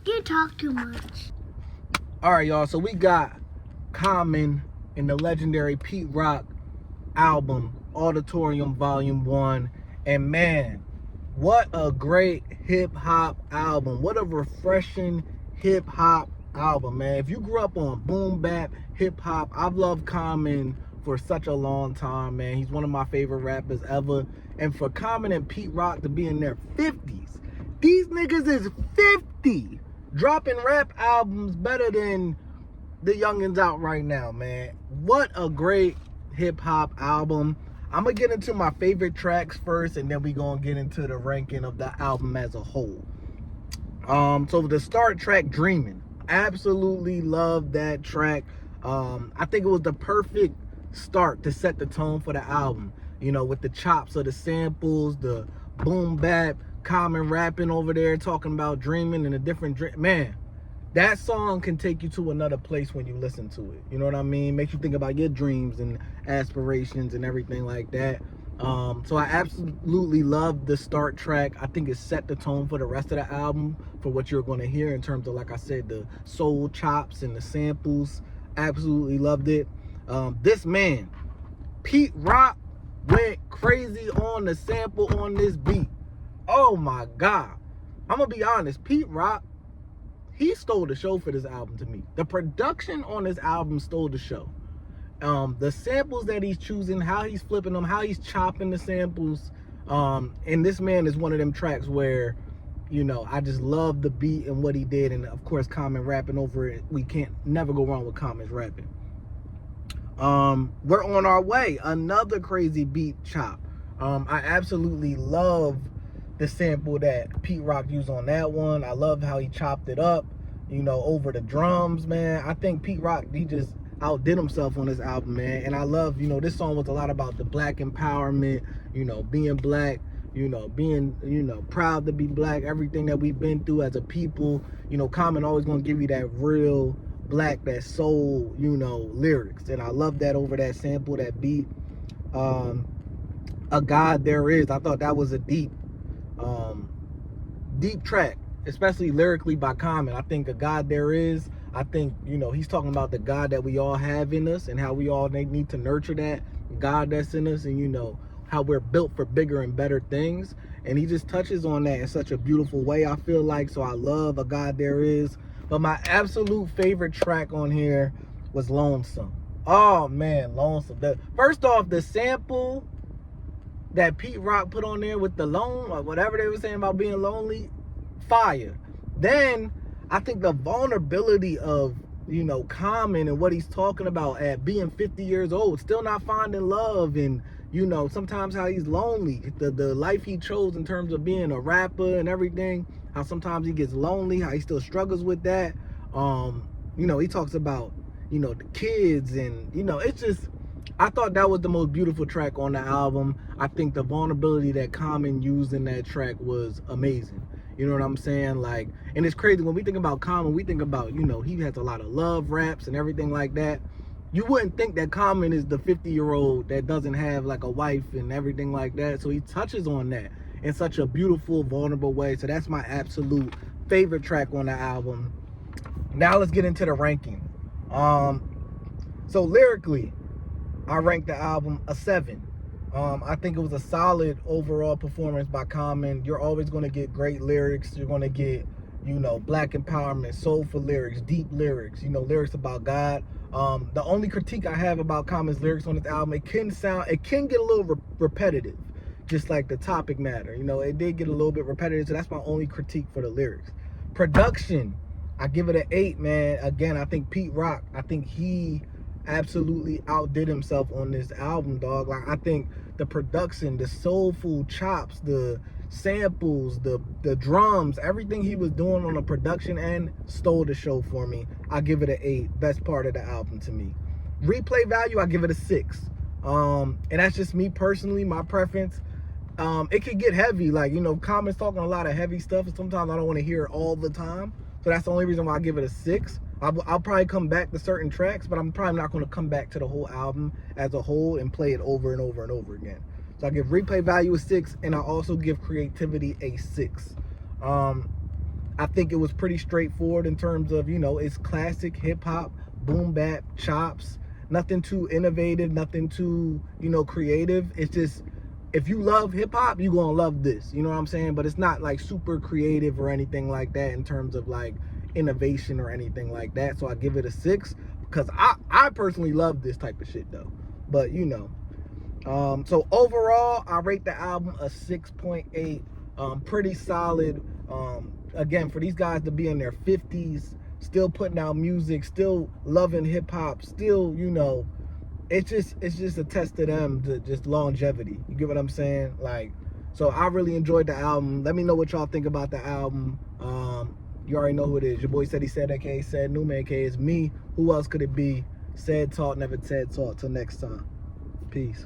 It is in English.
You talk too much. All right, y'all. So we got Common in the legendary Pete Rock album, Auditorium Volume 1. And man, what a great hip-hop album. What a refreshing hip-hop album, man. If you grew up on boom bap, hip-hop, I've loved Common for such a long time, man. He's one of my favorite rappers ever. And for Common and Pete Rock to be in their 50s, these niggas is 50, dropping rap albums better than the youngins out right now, man. What a great hip-hop album. I'm gonna get into my favorite tracks first, and then we gonna get into the ranking of the album as a whole. So the start track, Dreamin', absolutely love that track. I think it was the perfect start to set the tone for the album, you know, with the chops of the samples, the boom bap, Common rapping over there talking about dreaming and a different dream. Man, that song can take you to another place when you listen to it. You know what I mean? Makes you think about your dreams and aspirations and everything like that. So I absolutely love the start track. I think it set the tone for the rest of the album, for what you're going to hear in terms of, like I said, the soul chops and the samples. Absolutely loved it. This man, Pete Rock, went crazy on the sample on this beat. Oh my God. I'm going to be honest. Pete Rock, he stole the show for this album to me. The production on this album stole the show. The samples that he's choosing, how he's flipping them, how he's chopping the samples. And this man is one of them tracks where, you know, I just love the beat and what he did. And of course, Common rapping over it. We can't never go wrong with Common's rapping. We're on our way. Another crazy beat chop. I absolutely love the sample that Pete Rock used on that one. I love how he chopped it up, you know, over the drums, man. I think Pete Rock, he just outdid himself on this album, man. And I love, you know, this song was a lot about the black empowerment, you know, being black, you know, being, you know, proud to be black, everything that we've been through as a people. You know, Common always gonna give you that real black, that soul, you know, lyrics. And I love that over that sample, that beat. A God There Is, I thought that was a deep track, especially lyrically by Common. I think A God There Is, I think, you know, he's talking about the God that we all have in us and how we all need to nurture that God that's in us, and, you know, how we're built for bigger and better things. And he just touches on that in such a beautiful way, I feel like. So I love A God There Is. But my absolute favorite track on here was Lonesome. Oh man, Lonesome. First off, the sample that Pete Rock put on there with the lone, or whatever they were saying about being lonely, fire. Then I think the vulnerability of, you know, Common and what he's talking about at being 50 years old, still not finding love, and, you know, sometimes how he's lonely, the life he chose in terms of being a rapper and everything, how sometimes he gets lonely, how he still struggles with that. You know, he talks about, you know, the kids, and, you know, it's just, I thought that was the most beautiful track on the album. I think the vulnerability that Common used in that track was amazing. You know what I'm saying? Like, and it's crazy when we think about Common, we think about, you know, he has a lot of love raps and everything like that. You wouldn't think that Common is the 50-year-old that doesn't have like a wife and everything like that. So he touches on that in such a beautiful, vulnerable way. So that's my absolute favorite track on the album. Now let's get into the ranking. So lyrically, I ranked the album a 7. I think it was a solid overall performance by Common. You're always going to get great lyrics. You're going to get, you know, black empowerment, soulful lyrics, deep lyrics, you know, lyrics about God. The only critique I have about Common's lyrics on this album, it can get a little repetitive, just like the topic matter. You know, it did get a little bit repetitive, so that's my only critique for the lyrics. Production, I give it an 8, man. Again, I think Pete Rock, I think he absolutely outdid himself on this album, dog. Like, I think the production, the soulful chops, the samples, the drums, everything he was doing on the production end stole the show for me. I give it an 8. Best part of the album to me. Replay value, I give it a 6. And that's just me personally, my preference. It could get heavy, like, you know, Common's talking a lot of heavy stuff, and sometimes I don't want to hear it all the time. So that's the only reason why I give it a 6. I'll probably come back to certain tracks, but I'm probably not going to come back to the whole album as a whole and play it over and over and over again. So I give replay value a 6, and I also give creativity a 6. I I think it was pretty straightforward in terms of, you know, it's classic hip-hop, boom bap, chops, nothing too innovative, nothing too, you know, creative. It's just, if you love hip-hop, you're gonna love this, you know what I'm saying? But it's not like super creative or anything like that in terms of like innovation or anything like that. So I give it a 6 because I personally love this type of shit though. But you know, so overall I rate the album a 6.8. Pretty solid. Again, for these guys to be in their 50s, still putting out music, still loving hip-hop, still, you know, it's just a test to them, to just longevity. You get what I'm saying? Like, so I really enjoyed the album. Let me know what y'all think about the album. You already know who it is. Your boy Said He Said, aka Said Newman, aka is me. Who else could it be? Said Talk, never Ted Talk. Till next time. Peace.